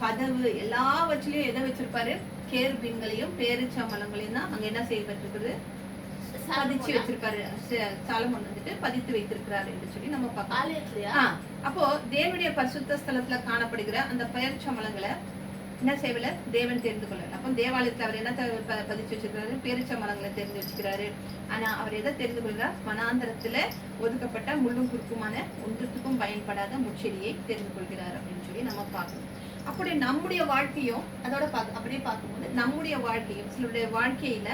கதவு எல்லாவற்றிலையும் எதை வச்சிருப்பாரு? கேருபீன்களையும் பேரிச்சம்பழங்களையும் தான் அங்க என்ன செய்யப்பட்டிருக்குது? பதிச்சு வச்சிருப்பாரு. சாலமோன் வந்துட்டு பதித்து வைத்திருக்கிறாரு என்று சொல்லி நம்ம பார்க்கலாம். அப்போ தேவனுடைய பரிசுத்த ஸ்தலத்துல காணப்படுகிற அந்த பேரிச்சம்பழங்களை என்ன செய்யல? தேவன் தெரிந்து கொள்ளல. அப்போ தேவாலயத்துல அவர் என்ன பதிச்சு வச்சிருக்கிறாரு? பேரிச்சம்பழங்களை தெரிந்து வச்சுக்கிறாரு. ஆனா அவர் எதை தெரிந்து கொள்கிறார்? வனாந்தரத்துல ஒதுக்கப்பட்ட முள்ளும் குறுக்குமான ஒன்றுத்துக்கும் பயன்படாத முச்செடியை தெரிந்து கொள்கிறார் அப்படின்னு சொல்லி நம்ம பார்க்கணும். அப்படி நம்முடைய வாழ்க்கையும் அதோட அப்படியே பார்க்கும்போது நம்முடைய வாழ்க்கையும் சிலருடைய வாழ்க்கையில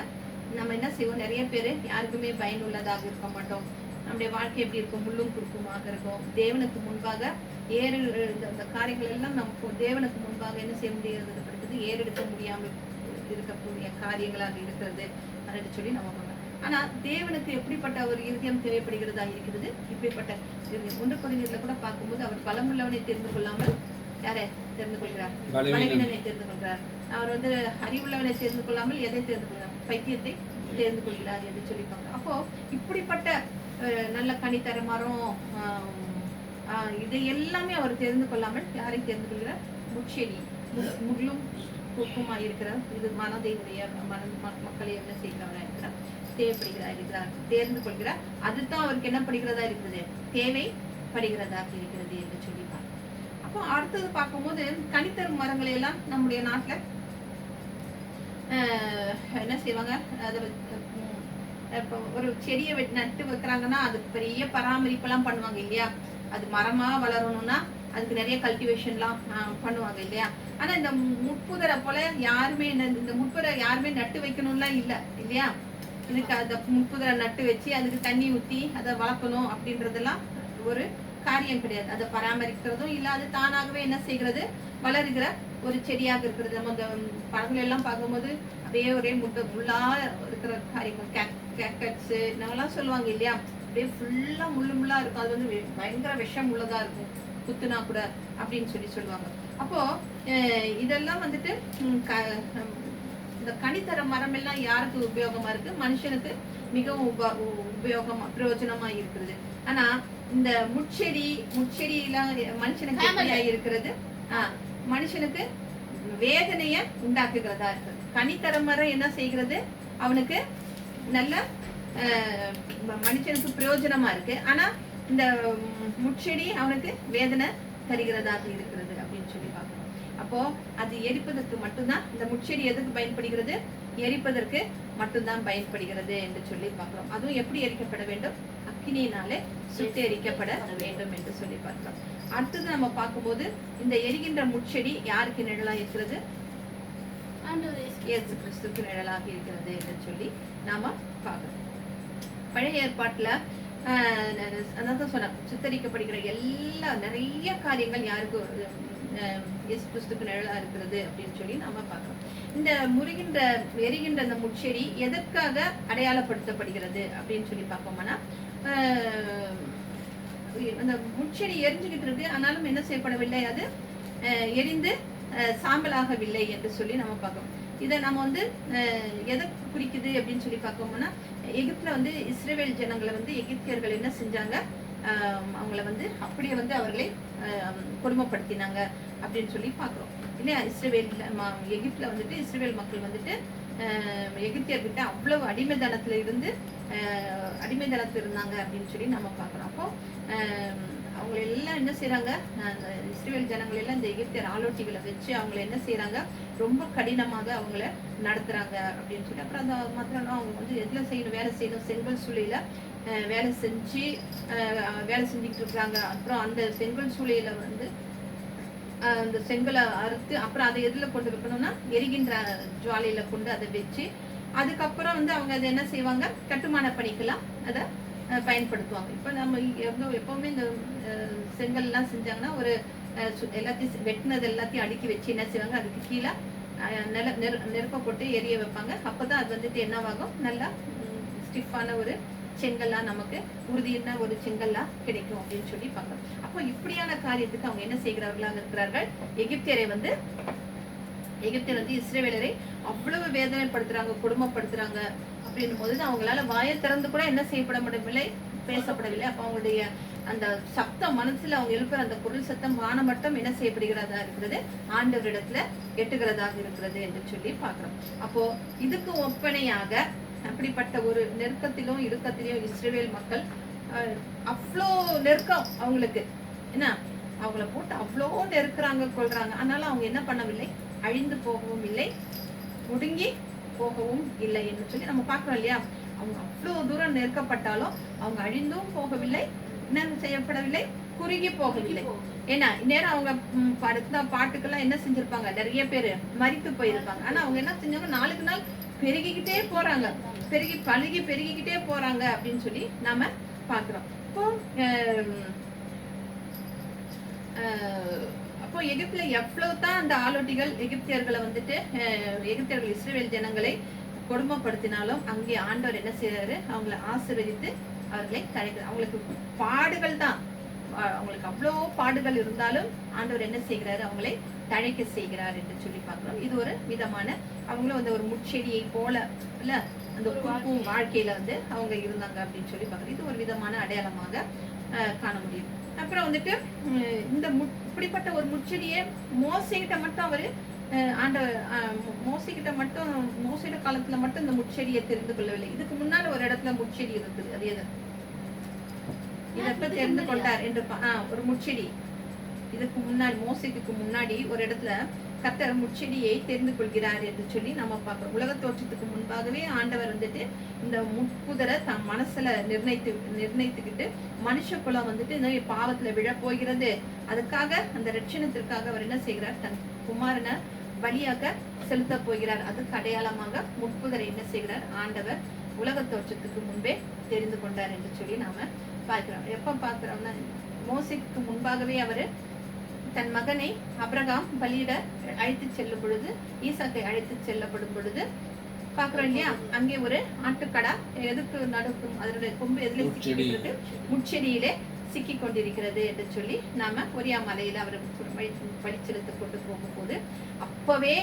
நம்ம என்ன செய்வோம்? நிறைய பேர் யாருக்குமே பயனுள்ளதாக இருக்க மாட்டோம். நம்முடைய வாழ்க்கை எப்படி இருக்கும்? முள்ளும் குறுக்குமாக இருக்கும். தேவனுக்கு முன்பாக இந்த காரியங்கள் எல்லாம் நம்ம தேவனுக்கு முன்பாக என்ன செய்ய முடியாது படுத்துது? ஏறெடுக்க முடியாமல் இருக்கக்கூடிய காரியங்களாக இருக்கிறது அப்படின்னு சொல்லி நம்ம பண்ணலாம். ஆனா தேவனுக்கு எப்படிப்பட்ட ஒரு இருதயம் தேவைப்படுகிறதா இருக்கிறது? இப்படிப்பட்ட இருதயம். 1 கொரிந்தியர்ல கூட பார்க்கும்போது அவர் பலமுள்ளவனை தெரிந்து கொள்ளாமல் யாரை தெரிந்து கொள்கிறார்? பலவீனனை தெரிந்து கொள்கிறார். அவர் வந்து அறிவுள்ளவனை தெரிந்து கொள்ளாமல் எதை தெரிந்து கொள்கிறார்? பைத்தியத்தை தெரிந்து கொள்கிறார் என்று சொல்லி பார்க்கிறோம். அப்போ இப்படிப்பட்ட நல்ல கனித்தர மரம் இதை எல்லாமே அவர் தெரிந்து கொள்ளாமல் யாரை தெரிந்து கொள்கிறார்? முச்செடி, முள்ளும் குறுக்குமா இருக்கிறார். இது மனதையுடைய மக்களை என்ன செய்கிறவரா இருக்கிறார்? தேவைப்படுகிறதா இருக்கிறார், தேர்ந்து கொள்கிறார். அதுதான் அவருக்கு என்ன படுகிறதா இருக்கிறது? தேவைப்படுகிறதாக இருக்கிறது என்று சொல்லி பார்க்கிறோம். அப்போ அடுத்தது பார்க்கும்போது கனித்தரும் மரங்களை எல்லாம் நம்முடைய நாட்டுல என்ன செய்வாங்க? அதை இப்போ ஒரு செடியை நட்டு வைக்கிறாங்கன்னா அதுக்கு பெரிய பராமரிப்பெல்லாம் பண்ணுவாங்க இல்லையா? அது மரமா வளரணும்னா அதுக்கு நிறைய கல்டிவேஷன்லாம் பண்ணுவாங்க இல்லையா? ஆனா இந்த முட்புதரை போல யாருமே இந்த முட்புதரை யாருமே நட்டு வைக்கணும்லாம் இல்லை இல்லையா? இதுக்கு அந்த முட்புதரை நட்டு வச்சு அதுக்கு தண்ணி ஊற்றி அதை வளர்க்கணும் அப்படின்றதெல்லாம் ஒரு காரியம் கிடையாது. அதை பராமரிக்கிறதும் இல்லை. அது தானாகவே என்ன செய்கிறது? வளருகிற ஒரு செடியாக இருக்கிறது. நம்ம இந்த பழங்கள் எல்லாம் பார்க்கும்போது அப்படியே ஒரே முள்ளா இருக்கிற காரியங்கள் கேக்கட்ஸ் இதெல்லாம் சொல்லுவாங்க இல்லையா? அப்படியே ஃபுல்லா முள்ளா இருக்கும். அது வந்து பயங்கர விஷம் உள்ளதா இருக்கும், குத்துனா கூட அப்படின்னு சொல்லி சொல்லுவாங்க. அப்போ இதெல்லாம் வந்துட்டு இந்த கனித்தர மரம் எல்லாம் யாருக்கு உபயோகமா இருக்கு? மனுஷனுக்கு மிகவும் உபயோகமா பிரயோஜனமா இருக்கிறது. ஆனா இந்த முச்செடியெல்லாம் மனுஷனுக்கு எப்படியா இருக்கிறது? மனுஷனுக்கு வேதனைய உண்டாக்குகிறதா இருக்கு. கனித்தர மரம் என்ன செய்கிறது? அவனுக்கு நல்ல மனுஷனுக்கு பிரயோஜனமா இருக்கு. ஆனா இந்த முச்செடி அவனுக்கு வேதனை தருகிறதாக இருக்கிறது அப்படின்னு சொல்லி பார்க்கணும். அப்போ அது எரிப்பதற்கு மட்டும்தான் இந்த முச்செடி எதுக்கு பயன்படுகிறது? எரிப்பதற்கு மட்டும்தான் பயன்படுகிறது என்று சொல்லி பார்க்கிறோம். அதுவும் எப்படி எரிக்கப்பட வேண்டும்? அக்கினியினாலே சுட்டெரிக்கப்பட வேண்டும் என்று சொல்லி பார்க்கிறோம். அடுத்தது நம்ம பார்க்கும்போது இந்த எரிகின்ற முச்செடி யாருக்கு நிழலா இருக்கிறது? இயேசு கிறிஸ்துவுக்கு நிழலாக இருக்கிறது என்று சொல்லி நாம பார்க்கிறோம். பழைய ஏற்பாட்டுல அதான் சொன்ன சுத்தரிக்கப்படுகிற எல்லா நிறைய காரியங்கள் யாருக்கு இயேசு கிறிஸ்துவுக்கு நிழலா இருக்கிறது அப்படின்னு சொல்லி நாம பார்க்கிறோம். இந்த எரிகின்ற அந்த முச்செடி எதற்காக அடையாளப்படுத்தப்படுகிறது அப்படின்னு சொல்லி பார்ப்போம்னா, அந்த முச்செடி எரிஞ்சுக்கிட்டு இருக்கு, ஆனாலும் என்ன செய்யப்படவில்லை? அது எரிந்து சாம்பலாகவில்லை என்று சொல்லி நம்ம பார்க்கணும். இதை நம்ம வந்து எதை குறிக்குது அப்படின்னு சொல்லி பார்க்கோம்னா, எகிப்துல வந்து இஸ்ரவேல் ஜனங்களை வந்து எகிப்தியர்கள் என்ன செஞ்சாங்க? அவங்கள வந்து அப்படியே வந்து அவர்களை கொடுமைப்படுத்தினாங்க அப்படின்னு சொல்லி பார்க்குறோம் இல்லையா? எகிப்துல வந்துட்டு இஸ்ரவேல் மக்கள் வந்துட்டு எகிப்தியர்கிட்ட அவ்வளவு அடிமைத்தனத்துல இருந்தாங்க அப்படின்னு சொல்லி நம்ம பார்க்குறோம். அப்போ அவங்க எல்லாம் என்ன செய்யறாங்க? அந்த இஸ்ரவேல் ஜனங்கள் எல்லாம் இந்த எகிப்தியர் ஆலோட்டிகளை வச்சு அவங்களை என்ன செய்யறாங்க? ரொம்ப கடினமாக அவங்கள நடத்துறாங்க அப்படின்னு சொல்லி. அப்புறம் அந்த மாத்திரம் அவங்க வந்து எதுல செய்யணும்? வேலை செய்யணும். செங்கல் சூளையில வேலை செஞ்சுக்கிட்டு இருக்கிறாங்க. அப்புறம் அந்த செங்கல் சூளையில வந்து அந்த செங்கலை அறுத்து அப்புறம் அதை எதுல கொண்டு வைக்கணும்னா எரிகின்ற ஜுவாலையில கொண்டு அதை வச்சு அதுக்கப்புறம் வந்து அவங்க அதை என்ன செய்வாங்க? கட்டுமான பணிக்கெல்லாம் அதை பயன்படுத்துவாங்க. இப்போ நம்ம எப்பவுமே இந்த செங்கல் எல்லாம் செஞ்சாங்கன்னா ஒரு எல்லாத்தையும் வெட்டினது எல்லாத்தையும் அடுக்கி வச்சு என்ன செய்வாங்க? அதுக்கு கீழே நெருப்பை போட்டு எரிய வைப்பாங்க. அப்பதான் அது வந்துட்டு என்னவாகும்? நல்லா ஸ்டிஃபான ஒரு செங்கல்லா, நமக்கு உறுதியான ஒரு செங்கல்லா கிடைக்கும் அப்படின்னு சொல்லி பார்க்கணும். அப்போ இப்படியான காரியத்துக்கு அவங்க என்ன செய்கிறார்களாக இருக்கிறார்கள்? எகிப்தியர் வந்து இஸ்ரவேலரை அவ்வளவு வேதனைப்படுத்துறாங்க, கொடுமைப்படுத்துறாங்க அப்படின்னும் போது அவங்களால வாயை திறந்து கூட என்ன செய்யப்பட முடியவில்லை, பேசப்படவில்லை. அப்ப அவங்களுடைய அந்த சத்தம் மனசுல அவங்க எழுப்புற அந்த குரல் சத்தம் வானமட்டம் என்ன செய்யப்படுகிறதா இருக்கிறது, ஆண்டவரிடத்துல எட்டுகிறதாக இருக்கிறது என்று சொல்லி பார்க்கிறோம். அப்போ இதுக்கு ஒப்பனையாக அப்படிப்பட்ட ஒரு நெருக்கத்திலும் இடுக்கத்திலும் இஸ்ரவேல் மக்கள் அவ்வளோ நெருக்கம் அவங்களுக்கு, என்ன அவங்கள போட்டு அவ்வளோ நெருக்குறாங்க, கொள்றாங்க. அதனால அவங்க என்ன பண்ணவில்லை, அழிந்து போகவும் இல்லை, ஒடுங்கி போகவும் இல்லை என்று சொல்லி நம்ம பார்க்கிறோம் இல்லையா. அவங்க அவ்வளோ தூரம் நெருக்கப்பட்டாலும் அவங்க அழிந்தும் போகவில்லை, என்ன செய்யப்படவில்லை, குறுகி போகவில்லை. ஏன்னா இந்நேரம் அவங்க அடுத்த பாட்டுக்கெல்லாம் என்ன செஞ்சிருப்பாங்க, நிறைய பேர் மரித்து போயிருப்பாங்க. ஆனா அவங்க என்ன செஞ்சாங்க, நாளுக்கு நாள் பெருகிக்கிட்டே போறாங்க, பெருகிக்கிட்டே போறாங்க அப்படின்னு சொல்லி நாம பாக்குறோம். அப்போ எகிப்துல எவ்வளவுதான் அந்த ஆலோட்டிகள் எகிப்தியர்களை வந்துட்டு எகிப்தியர்கள் இஸ்ரவேல் ஜனங்களை கொடுமைப்படுத்தினாலும் அங்கே ஆண்டவர் என்ன செய்யறாரு, அவங்களை ஆசீர்வதித்து அவர்களை தழைக்கிறார். அவங்களுக்கு பாடுகள் தான், அவங்களுக்கு அவ்வளோ பாடுகள் இருந்தாலும் ஆண்டவர் என்ன செய்கிறாரு, அவங்களை தழைக்க செய்கிறார் என்று சொல்லி பார்க்கிறோம். இது ஒரு விதமான அவங்களும் வந்து ஒரு முட்செடியை போல இல்ல அந்த பூக்கும் வாழ்க்கையில வந்து அவங்க இருந்தாங்க அப்படின்னு சொல்லி பார்க்குறோம். இது ஒரு விதமான அடையாளமாக காண முடியும். அப்புறம் வந்துட்டு இந்த இப்படிப்பட்ட ஒரு முட்செடியை மோசைகிட்ட மட்டும் அவரு மோசைகிட்ட மட்டும் மோசையோட காலத்துல மட்டும் இந்த முட்செடியை தெரிந்து கொள்ளவில்லை. இதுக்கு முன்னால ஒரு இடத்துல முட்செடி இருக்குது, அது எது இதப்ப தெரிந்து கொண்டார் என்று ஒரு முட்செடி. இதுக்கு முன்னாடி மோசைக்கு முன்னாடி ஒரு இடத்துல கர்த்தர் முட்செடியை தெரிந்து கொள்கிறார் என்று சொல்லி நம்ம பார்க்கிறோம். உலக தோற்றத்துக்கு முன்பாகவே ஆண்டவர் வந்துட்டு இந்த முட்புதரை தன் மனசுல நிர்ணயித்துக்கிட்டு மனுஷ குலம் வந்துட்டு இந்த பாவத்துல விழ போகிறது, அதுக்காக அந்த ரட்சணத்திற்காக அவர் என்ன செய்கிறார், தன் குமாரனை பலியாக செலுத்த போகிறார். அதுக்கு அடையாளமாக முட்புதரை என்ன செய்கிறார், ஆண்டவர் உலக தோற்றத்துக்கு முன்பே தெரிந்து கொண்டார் என்று சொல்லி நாம பார்க்கிறோம். எப்ப பார்க்கிறோம்னா மோசைக்கு முன்பாகவே அவரு தன் மகனை அபிரகாம் பலியிட அழைத்து செல்லும் பொழுது, ஈசாக்கை அழைத்து செல்லப்படும் பொழுது பாக்குறோம் இல்லையா, அங்கே ஒரு ஆட்டுக்கடா எதுக்கு நடுக்கும் அதனுடைய கொம்பு எதுல சிக்கிட்டு முட்செடியிலே சிக்கி கொண்டிருக்கிறது என்று சொல்லி நாம ஒரியா மலையில அவர் பலி செலுத்த கொண்டு போகும்போது அப்பவே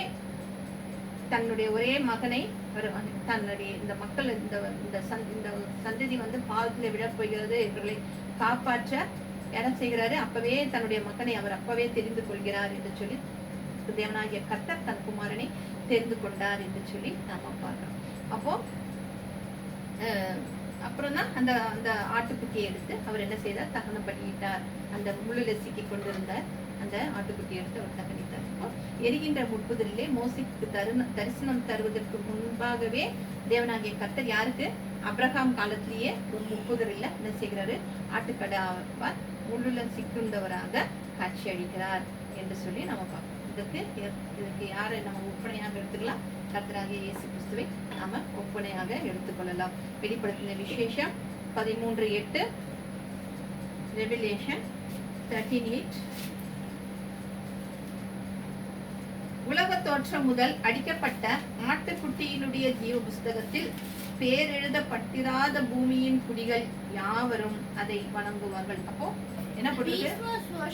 தன்னுடைய ஒரே மகனை தன்னுடைய இந்த மக்கள் இந்த சந்ததி வந்து பாவத்திலே விழ போகிறது, இவர்களை காப்பாற்ற என்ன செய்கிறாரு, அப்பவே தன்னுடைய மகனை அவர் அப்பவே தெரிந்து கொள்கிறார் என்று சொல்லி தேவனாகிய கர்த்தர் தன் குமாரனை தெரிந்து கொண்டார் என்று சொல்லி நாம பார்க்கிறோம். அப்போ அப்புறம் தான் அந்த அந்த ஆட்டுக்குட்டியை எடுத்து அவர் என்ன செய்தார், தகனம் பண்ணிட்டார். அந்த முள்ளில சிக்கி கொண்டிருந்த அந்த ஆட்டுக்குட்டியை எடுத்து அவர் தகனித்தார். அப்போ எரிகின்ற முட்புதரிலே மோசைக்கு தரிசனம் தருவதற்கு முன்பாகவே தேவனாகிய கர்த்தர் யாருக்கு, அபிரகாம் காலத்திலேயே ஒரு முட்புதரில் என்ன செய்கிறாரு, ஆட்டுக்கடாவார் முள்ளுல சிக்குண்டவராக காட்சி அளிக்கிறார் என்று சொல்லி நம்ம பார்க்கணும். இதுக்கு யாரை நம்ம ஒப்பனையாக எடுத்துக்கலாம், கர்த்தராகிய இயேசு கிறிஸ்துவை நாம ஒப்பனையாக எடுத்துக்கொள்ளலாம். வெளிப்படுத்தின விசேஷம் 13:8, ரெவெலேஷன் 13:8. உலக தோற்றம் முதல் அடிக்கப்பட்ட ஆட்டுக்குட்டியினுடைய ஜீவ புஸ்தகத்தில் பேர் எழுதப்பட்டிராத பூமியின் குடிகள் யாவரும் அதை வணங்குவார்கள். அப்போ என்ன பண்ணுது,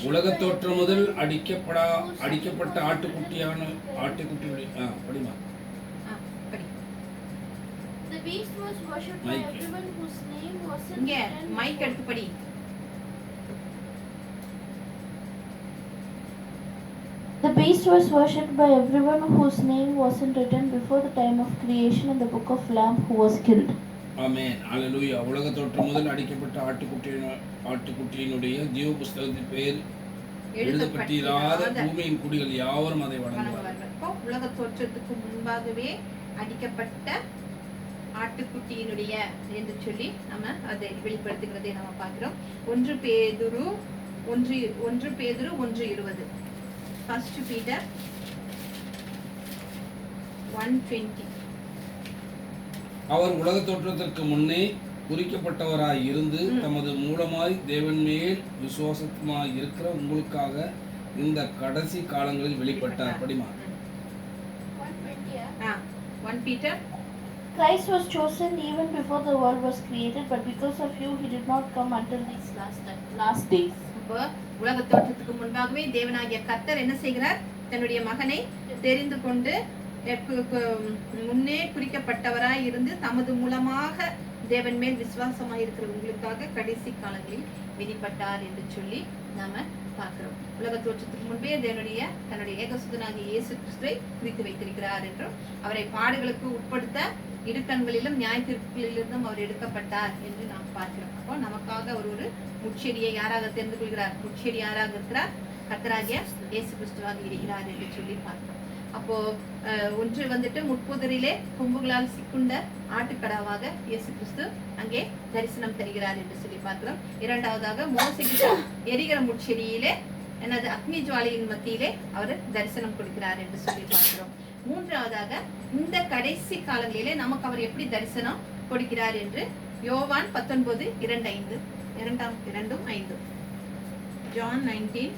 உலக தோற்றம் முதல் அடிக்கப்பட்ட ஆட்டுக்குட்டியுடைய படிமா The beast was worshipped by everyone whose name wasn't இங்க மைக் எடுத்து படி. The beast was worshipped by everyone whose name wasn't written before the time of creation in the book of Lamb who was killed. ஆமென், அல்லேலூயா. உலக தோற்றம் முதல் அடிக்கப்பட்ட ஆட்டுக்குட்டியினுடைய ஜீவ புஸ்தகத்தில் பெயர் எழுதப்பட்டிராத பூமியின் குடிகள் யாவரும் அதை வணங்குவார்கள். உலக தோற்றத்துக்கு முன்பாகவே அடிக்கப்பட்ட ஆட்டுக்குட்டியினுடைய என்று சொல்லி நம்ம அதை வெளிப்படுத்துகிறதை நம்ம பார்க்கிறோம். 1 பேதுரு 1:20. First Peter 1:20. அவர் உலக தோற்றத்திற்கு முன்னே குறிக்கப்பட்டவராய் இருந்து தமது மூலமாய் தேவன் மேல் விசுவாசமாய் இருக்கிற உங்களுக்காக இந்த கடைசி காலங்களில் வெளிப்பட்டார். படிமா 1 Peter. Christ was chosen even before the world was created, but because of you he did not come until these last days. உலக தோற்றத்துக்கு முன்பாகவே தேவனாகிய கர்த்தர் என்ன செய்கிறார், தன்னுடைய மகனை தெரிந்து கொண்டு முன்னே குறிக்கப்பட்டவராய் இருந்து தமது மூலமாக தேவன் மேல் விசுவாசமாக இருக்கிற உங்களுக்காக கடைசி காலங்களில் வெளிப்பட்டார் என்று சொல்லி நாம பார்க்கிறோம். உலக தோற்றத்துக்கு முன்பே தன்னுடைய ஏகசுதனாகிய இயேசு கிறிஸ்துவை குறித்து வைத்திருக்கிறார் என்றும் அவரை பாடுகளுக்கு உட்படுத்த இடுக்கண்களிலும் நியாய தீர்ப்புகளிலிருந்தும் அவர் எடுக்கப்பட்டார் என்று நாம் பார்க்கிறோம். அப்போ நமக்காக அவர் ஒரு முட்செடியை யாராக தெரிந்து கொள்கிறார்? முட்செடி யாராக இருக்கிறார்? கர்த்தராகிய இயேசு கிறிஸ்துவாக இருக்கிறார் என்று சொல்லி பார்க்கிறோம். அப்போ ஒன்று வந்துட்டு முட்புதரிலே கொம்புகளால் சிக்குண்ட ஆட்டுக்கடாவாக இயேசு கிறிஸ்து அங்கே தரிசனம் தருகிறார் என்று சொல்லி பார்க்கிறோம். இரண்டாவதாக மோசேக்கு எரிகிற முட்செடியிலே எனது அக்னி ஜுவாலையின் மத்தியிலே அவர் தரிசனம் கொடுக்கிறார் என்று சொல்லி பார்க்கிறோம். மூன்றாவதாக இந்த கடைசி காலங்களிலே நமக்கு அவர் எப்படி தரிசனம் கொடுக்கிறார் என்று யோவான் 19:2-5 John 19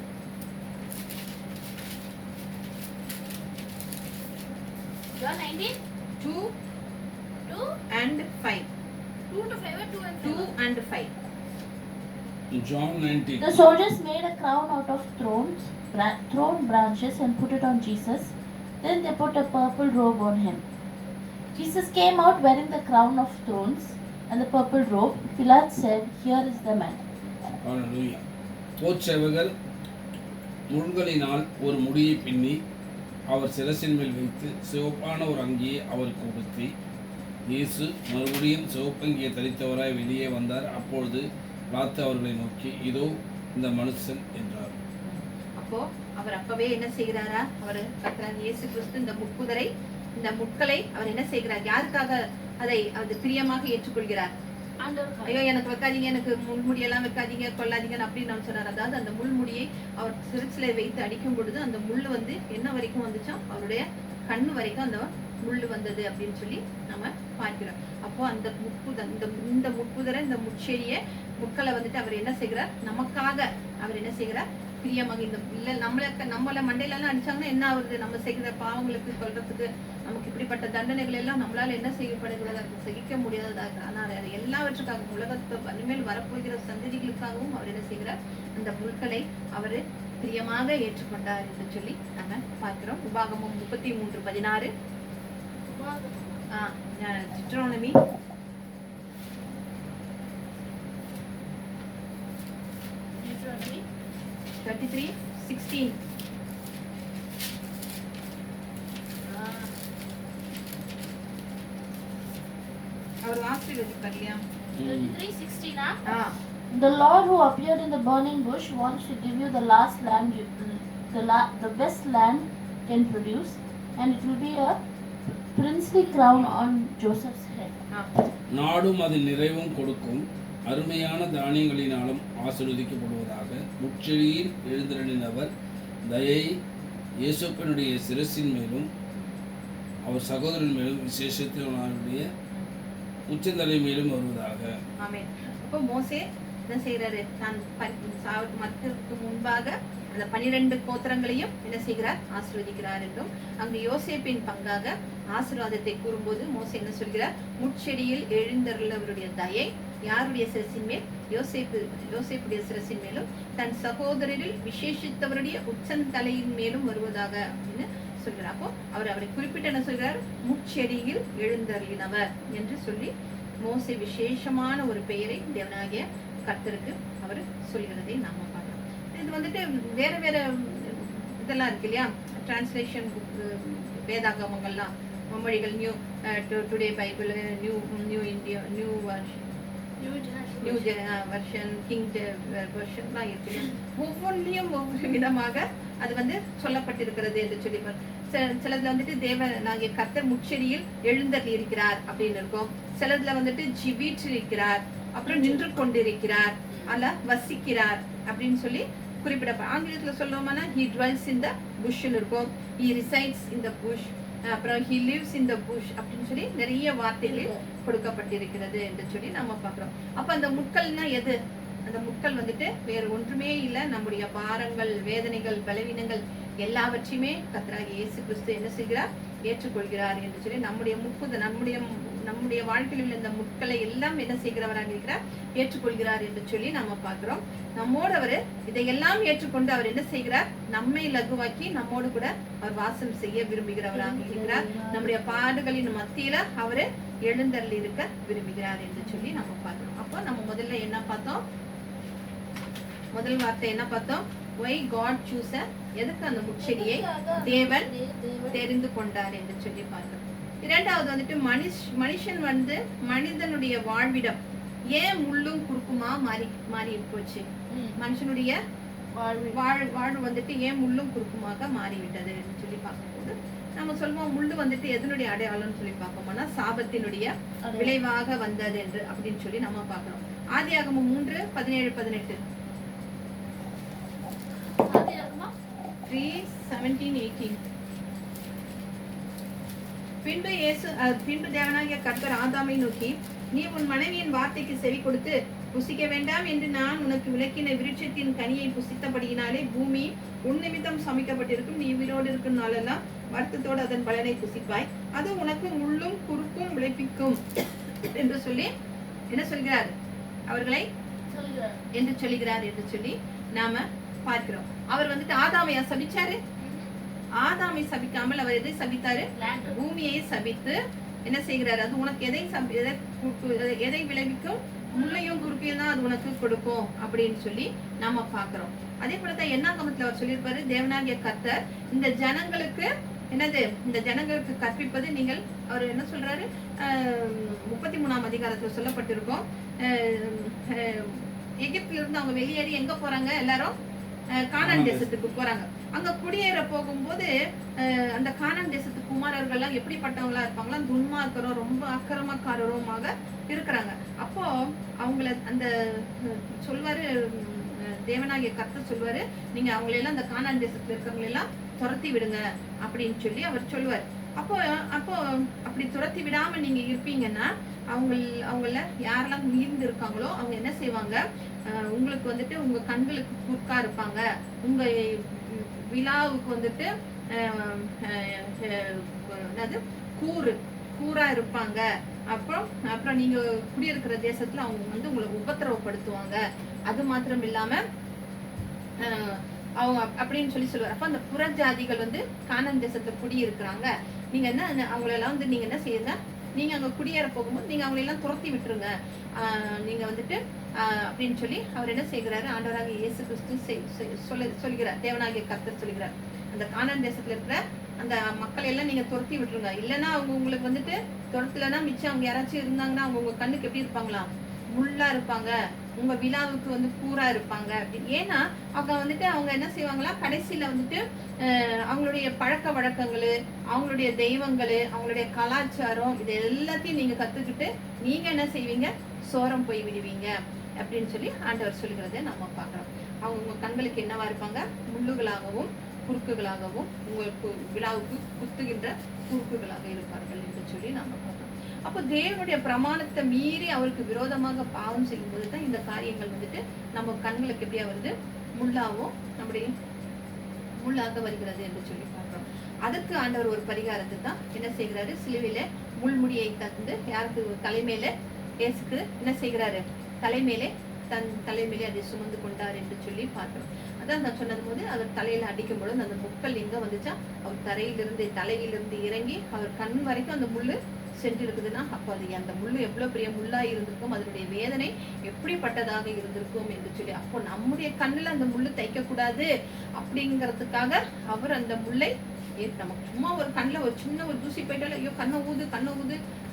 John 19, 2 2, and 5 2 to 5 or 2 and 2 5. and 5 John 19. The soldiers made a crown out of thorn branches and put it on Jesus. Then they put a purple robe on him. Jesus came out wearing the crown of thorns and the purple robe. Pilate said, "Here is the man." Hallelujah. போர்ச்சேவகர் முள்களினால் ஒரு முடியை பின்னி அவர் சிரசின் மேல் வைத்து சிவப்பான ஒரு அங்கியை அவருக்கு உடுத்தி இயேசு மறுபடியும் சிவப்பங்கியை தரித்தவராய் வெளியே வந்தார். அப்பொழுது பிலாத்து அவர்களை நோக்கி, இதோ இந்த மனுஷன் என்றார். அப்போ அவர் அப்பவே என்ன செய்கிறாரா? அவர் கர்த்தராகிய இயேசு கிறிஸ்து இந்த முட்களை அவர் என்ன செய்கிறார்? யாருக்காக அது பிரியமாக ஏற்றுக்கொள்கிறார்? ஐயோ எனக்கு வைக்காதீங்க, எனக்கு முள்முடியெல்லாம் வைக்காதீங்க, கொள்ளாதீங்கன்னு அப்படின்னு நான் சொன்னார். அதாவது அந்த முள்முடியை அவர் சிறுச்சில வைத்து அடிக்கும் பொழுது அந்த முள்ளு வந்து என்ன வரைக்கும் வந்துச்சோ அவருடைய கண்ணு வரைக்கும் அந்த முள்ளு வந்தது அப்படின்னு சொல்லி நம்ம பார்க்கிறோம். அப்போ அந்த இந்த முட்புதரை இந்த முட்செடியை முட்களை வந்துட்டு அவர் என்ன செய்கிறார்? நமக்காக அவர் என்ன செய்கிறார்? பிரியமாக இந்த இல்லை நம்மளை மண்டையிலலாம் அடிச்சாங்கன்னா என்ன ஆகுது? நம்ம செய்கிற பாவங்களுக்கு சொல்றதுக்கு நமக்கு இப்படிப்பட்ட தண்டனைகள் எல்லாம் நம்மளால என்ன செய்யப்படுகிறது? அது சகிக்க முடியாததாக. ஆனால் அது எல்லாவற்றுக்காகவும் உலகத்து இனிமேல் வரப்போகிற சந்ததிகளுக்காகவும் அவர் என்ன செய்கிறார்? அந்த முட்களை அவர் பிரியமாக ஏற்றுக்கொண்டார் என்று சொல்லி நம்ம பார்க்கிறோம். உபாகமம் 33:16 Deuteronomy 33:16 அவர் ஆசீர்வதிப்பார் இல்லையா? 33:16. The Lord who appeared in the burning bush wants to give you the last land, the best land can produce, and it will be a princely crown on Joseph's head. நாடும் அதில் நிறைவும் கொடுக்கும், அருமையான தானியங்களினாலும் ஆசீர்வதிக்கப்படுவதாக. முட்செடியில் எழுந்தருளினவர் தயை இயேசுவினுடைய சிரசின் மேலும் அவர் சகோதரன் மேலும் விசேஷத்தினுடைய உச்சந்தலை மேலும் வருவதாக. ஆமென். அப்போ மோசே என்ன செய்யறாரு? தான் மத்திற்கு முன்பாக அந்த 12 கோத்திரங்களையும் என்ன செய்கிறார்? ஆசீர்வதிக்கிறார் என்றும் அங்கு யோசேப்பின் பங்காக ஆசீர்வாதத்தை கூறும்போது மோசே என்ன சொல்கிறார்? முட்செடியில் எழுந்தருளவருடைய தயை யாருடைய சிரசின் மேல்? யோசேப்புடைய சிரசின் மேலும் தன் சகோதரரில் விசேஷித்தவருடைய உச்சந்தலையின் மேலும் வருவதாக அப்படின்னு சொல்கிறார். அப்போ அவரை குறிப்பிட்டு என்ன சொல்கிறார்? முட்செடியில் எழுந்தருளினவர் என்று சொல்லி மோசே விசேஷமான ஒரு பெயரை தேவனாகிய கர்த்தருக்கு அவர் சொல்கிறதை நாம பார்க்கிறோம். இது வந்துட்டு வேற இதெல்லாம் இருக்கு இல்லையா? டிரான்ஸ்லேஷன் வேதாகமங்கள்லாம் மொழிகள் new today Bible, new India, new version, king வெர்ஷன்லாம் இருக்கு. ஒவ்வொன்றிலும் ஒவ்வொரு விதமாக அது வந்து சொல்லப்பட்டிருக்கிறது என்று சொல்லி சிலதுல வந்துட்டு தேவனாகிய கர்த்தர் முட்செடியில் எழுந்தருளி இருக்கிறார் அப்படின்னு இருக்கும். சிலதுல வந்துட்டு ஜீவித்திருக்கிறார், அப்புறம் நின்று கொண்டிருக்கிறார், அல்ல வசிக்கிறார் அப்படின்னு சொல்லி குறிப்பிடப்படும். ஆங்கிலத்துல சொல்லுவோம்னா he dwells in the bush இருக்கும், he resides in the bush, அப்புறம் he lives in the bush அப்படின்னு சொல்லி நிறைய வார்த்தைகள் கொடுக்கப்பட்டிருக்கிறது என்று சொல்லி நம்ம பார்க்கிறோம். அப்ப அந்த முட்கள்னா எது? அந்த முட்கள் வந்துட்டு வேற ஒன்றுமே இல்லை, நம்முடைய பாரங்கள், வேதனைகள், பலவீனங்கள் எல்லாவற்றையுமே கர்த்தராகிய இயேசு கிறிஸ்து என்ன செய்கிறார்? ஏற்றுக்கொள்கிறார் என்று சொல்லி நம்முடைய வாழ்க்கையில் உள்ள இந்த முட்களை எல்லாம் என்ன செய்கிறவராக இருக்கிறார்? ஏற்றுக்கொள்கிறார் என்று சொல்லி நம்ம பார்க்கிறோம். நம்மோடு அவர் இதையெல்லாம் ஏற்றுக்கொண்டு அவர் என்ன செய்கிறார்? நம்மை லகுவாக்கி நம்மோடு கூட அவர் வாசம் செய்ய விரும்புகிறவராக இருக்கிறார். நம்முடைய பாடுகளின் மத்தியில அவரு எழுந்தருளி இருக்க விரும்புகிறார் என்று சொல்லி நம்ம பார்க்கிறோம். அப்போ நம்ம முதல்ல என்ன பார்த்தோம்? முதல் வார்த்தை என்ன பார்த்தோம்? why God choose எதுக்கு அந்த முட்செடியை தேவன் தெரிந்து கொண்டார் என்று சொல்லி பார்க்கிறோம். இரண்டாவது வந்துட்டு மனுஷன் மனிதனுடைய வாழ்விடம் ஏன் முள்ளும் குறுக்குமா மாறி போச்சு? மனுஷனுடைய வாழ்வு வந்துட்டு ஏன் முள்ளும் குறுக்குமாக மாறிவிட்டது சொல்லி பார்க்கும்போது நம்ம சொல்லுவோம், முள்ளு வந்துட்டு எதனுடைய அடையாளம்னு சொல்லி பார்ப்போம்னா சாபத்தினுடைய விளைவாக வந்தது என்று அப்படின்னு சொல்லி நம்ம பார்க்கிறோம். ஆதியாகமம் 3:17-18 3:17-18 பின்பு தேவனாகிய கர்த்தர் ஆதாமை நோக்கி, நீ உன் மனைவியின் வார்த்தைக்கு செவி கொடுத்து புசிக்க வேண்டாம் என்று நான் உனக்கு விலக்கின விருட்சத்தின் கனியை புசித்தபடியினாலே பூமி உன் நிமித்தம் சமைக்கப்பட்டிருக்கும். நீ உயிரோடு இருக்கும் நாளெல்லாம் வருத்தத்தோடு அதன் பலனை புசிப்பாய். அது உனக்கு முள்ளும் குறுக்கும் விளைப்பிக்கும் என்று சொல்லி என்ன சொல்கிறார்? அவர்களை என்று சொல்லுகிறார் என்று சொல்லி நாம பார்க்கிறோம். அவர் வந்துட்டு ஆதாமையா சபிச்சாரு? ஆதாமை சபிக்காமல் அவர் எதை சபித்தாரு? பூமியை சபித்து என்ன செய்கிறாரு? அது உனக்கு எதை விளைவிக்கும்? முள்ளையும் குறுக்கையும் தான் அது உனக்கு கொடுக்கும் அப்படின்னு சொல்லி நாம பாக்குறோம். அதே போலதான் என்னாகமத்துல அவர் சொல்லியிருப்பாரு, தேவனாகிய கர்த்தர் இந்த ஜனங்களுக்கு என்னது? இந்த ஜனங்களுக்கு கற்பிப்பது நீங்கள் அவர் என்ன சொல்றாரு? 33ஆம் அதிகாரத்துல சொல்லப்பட்டிருக்கோம். எகிப்தில இருந்து அவங்க வெளியேறி எங்க போறாங்க? எல்லாரும் கானான் தேசத்துக்கு போறாங்க. அங்க குடியேற போகும்போது அந்த கானான் தேசத்து குமாரர்கள் எல்லாம் எப்படிப்பட்டவங்களா இருப்பாங்களா? துன்மார்க்கரும் ரொம்ப அக்கிரமக்காரருமாக இருக்கிறாங்க. அப்போ அவங்கள அந்த சொல்வாரு, தேவனாகிய கர்த்தர் சொல்வாரு, நீங்க அவங்களெல்லாம் அந்த கானான் தேசத்துல இருக்கிறவங்க எல்லாம் துரத்தி விடுங்க அப்படின்னு சொல்லி அவர் சொல்வார். அப்போ அப்படி துரத்தி விடாம நீங்க இருப்பீங்கன்னா அவங்கள யாரெல்லாம் உயிர்ந்து இருக்காங்களோ அவங்க என்ன செய்வாங்க? உங்களுக்கு வந்துட்டு உங்க கண்களுக்கு குறுக்கா இருப்பாங்க, உங்க விழாவுக்கு வந்துட்டு என்னது கூரா இருப்பாங்க. அப்புறம் நீங்க குடியிருக்கிற தேசத்துல அவங்க வந்து உங்களை உபத்திரவப்படுத்துவாங்க. அது மாத்திரம் இல்லாம அவங்க அப்படின்னு சொல்லி சொல்லுவார். அப்ப அந்த புற ஜாதிகள் வந்து கானான் தேசத்துல குடியிருக்கிறாங்க. நீங்க என்ன அவங்களெல்லாம் வந்து நீங்க என்ன செய்யுங்க? நீங்க அங்க குடியேற போகும்போது நீங்க அவங்களை எல்லாம் துரத்தி விட்டுருங்க நீங்க வந்துட்டு அப்படின்னு சொல்லி அவர் என்ன செய்கிறாரு? ஆண்டவராக இயேசு கிறிஸ்து சொல்கிறார், தேவனாகிய கர்த்தர் சொல்கிறார், அந்த கானான் தேசத்துல இருக்கிற அந்த மக்களை எல்லாம் நீங்க துரத்தி விட்டுருங்க. இல்லைன்னா அவங்க உங்களுக்கு வந்துட்டு துரத்துலன்னா மிச்சம் அவங்க யாராச்சும் இருந்தாங்கன்னா அவங்க உங்க கண்ணுக்கு எப்படி இருப்பாங்களா? முள்ளா இருப்பாங்க, உங்க விழாவுக்கு வந்து கூரா இருப்பாங்க அப்படின்னு. ஏன்னா அவங்க என்ன செய்வாங்களா? கடைசியில வந்துட்டு அவங்களுடைய பழக்க வழக்கங்கள், அவங்களுடைய தெய்வங்கள், அவங்களுடைய கலாச்சாரம் இது எல்லாத்தையும் நீங்க கத்துக்கிட்டு நீங்க என்ன செய்வீங்க? சோரம் போய் விடுவீங்க அப்படின்னு சொல்லி ஆண்டவர் சொல்லுகிறத நம்ம பார்க்கிறோம். அவங்க உங்க கண்களுக்கு என்னவா இருப்பாங்க? முள்ளுகளாகவும் குறுக்குகளாகவும் உங்களுக்கு விழாவுக்கு குத்துகின்ற குறுக்குகளாக இருப்பார்கள் என்று சொல்லி நம்ம பார்க்கிறோம். அப்போ தேவனுடைய பிரமாணத்தை மீறி அவருக்கு விரோதமாக பாவம் செய்யும் போதுதான் இந்த காரியங்கள் வந்துட்டு நம்ம கண்களுக்கு எப்படியா வருது? முள்ளாக வருகிறது என்று சொல்லி பார்க்கிறோம். அதுக்கு ஆண்டவர் ஒரு பரிகாரத்தை தான் என்ன செய்கிறாரு? சிலுவையில முள்முடியை தந்து யாருக்கு? தலைமையில இயேசுக்கு என்ன செய்கிறாரு? தன் தலைமையிலே அதை சுமந்து கொண்டார் என்று சொல்லி பார்க்கிறோம். அதான் நான் சொன்னது போது அவர் தலையில அடிக்கும் பொழுது அந்த முட்கள் எங்க வந்துச்சா? அவர் தலையிலிருந்து இறங்கி அவர் கண் வரைக்கும் அந்த முள்ளு சென்று இருக்குதுன்னா அப்போ அது அந்த முள்ளு எவ்வளவு பெரிய முள்ளா இருந்திருக்கும், அதனுடைய வேதனை எப்படிப்பட்டதாக இருந்திருக்கும் என்று சொல்லி. அப்போ நம்முடைய கண்ணுல அந்த முள்ளு தைக்க கூடாது அப்படிங்கிறதுக்காக அவர் அந்த முல்லை நமக்கு சும்மா ஒரு கண்ணில் ஒரு சின்ன ஒரு தூசி போயிட்டாலும் ஐயோ கண்ணை ஊது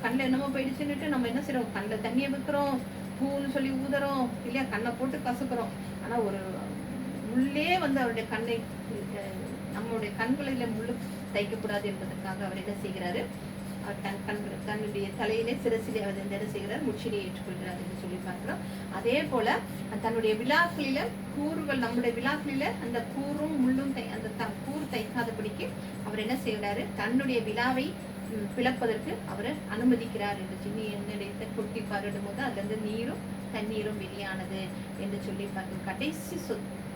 கண்ணில் என்னமோ போயிடுச்சுன்னுட்டு நம்ம என்ன செய்யறோம்? கண்ணில் தண்ணியை வைக்கிறோம், பூன்னு சொல்லி ஊதுறோம் இல்லையா? கண்ணை போட்டு கசுக்கிறோம். ஆனா ஒரு முள்ளே வந்து அவருடைய கண்ணை நம்மளுடைய கண்களில முள்ளு தைக்கக்கூடாது என்பதற்காக அவர் என்ன செய்கிறாரு? தன்னுடைய தலையிலே சிரசிலே அவர் என்ன செய்கிறார்? முட்செடியை ஏற்றுக்கொள்கிறார் என்று சொல்லி பார்க்கிறோம். அதே போல தன்னுடைய விழாக்களில கூறுகள், நம்முடைய விழாக்களில அந்த கூறும் முள்ளும் அந்த கூறு தைக்காதபடிக்கு அவர் என்ன செய்கிறாரு? தன்னுடைய விழாவை பிளப்பதற்கு அவர் அனுமதிக்கிறார் என்று சொல்லி என்னுடைய கொட்டி பாரிடும் போது அதுல இருந்து நீரும் தண்ணீரும் வெளியானது என்று சொல்லி பார்க்கிறோம். கடைசி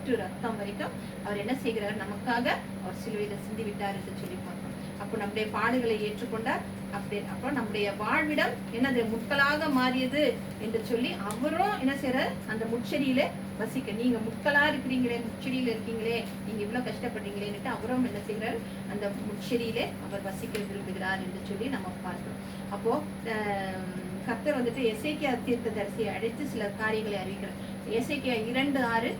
ஊற்று ரத்தம் வரைக்கும் அவர் என்ன செய்கிறார், நமக்காக அவர் சிலுவையில சிந்தி விட்டார் என்று சொல்லி பார்க்கிறோம். அப்போ நம்முடைய பாடுகளை ஏற்றுக்கொண்டார். அப்போ நம்முடைய வாழ்விடம் என்னது, முட்களாக மாறியது என்று சொல்லி அவரும் என்ன செய்யறார், அந்த முட்செடியில வசிக்க. நீங்க முட்களா இருக்கிறீங்களே, முட்செடியில இருக்கீங்களே, நீங்க இவ்வளவு கஷ்டப்படுறீங்களேன்னுட்டு அவரும் என்ன செய்கிறார், அந்த முட்செடியிலே அவர் வசிக்க விரும்புகிறார் என்று சொல்லி நம்ம பார்க்கிறோம். அப்போ கர்த்தர் வந்துட்டு எசேக்கியா தீர்க்கதரிசியை அழைத்து சில காரியங்களை அறிவிக்கிறார். எசேக்கியா 2:6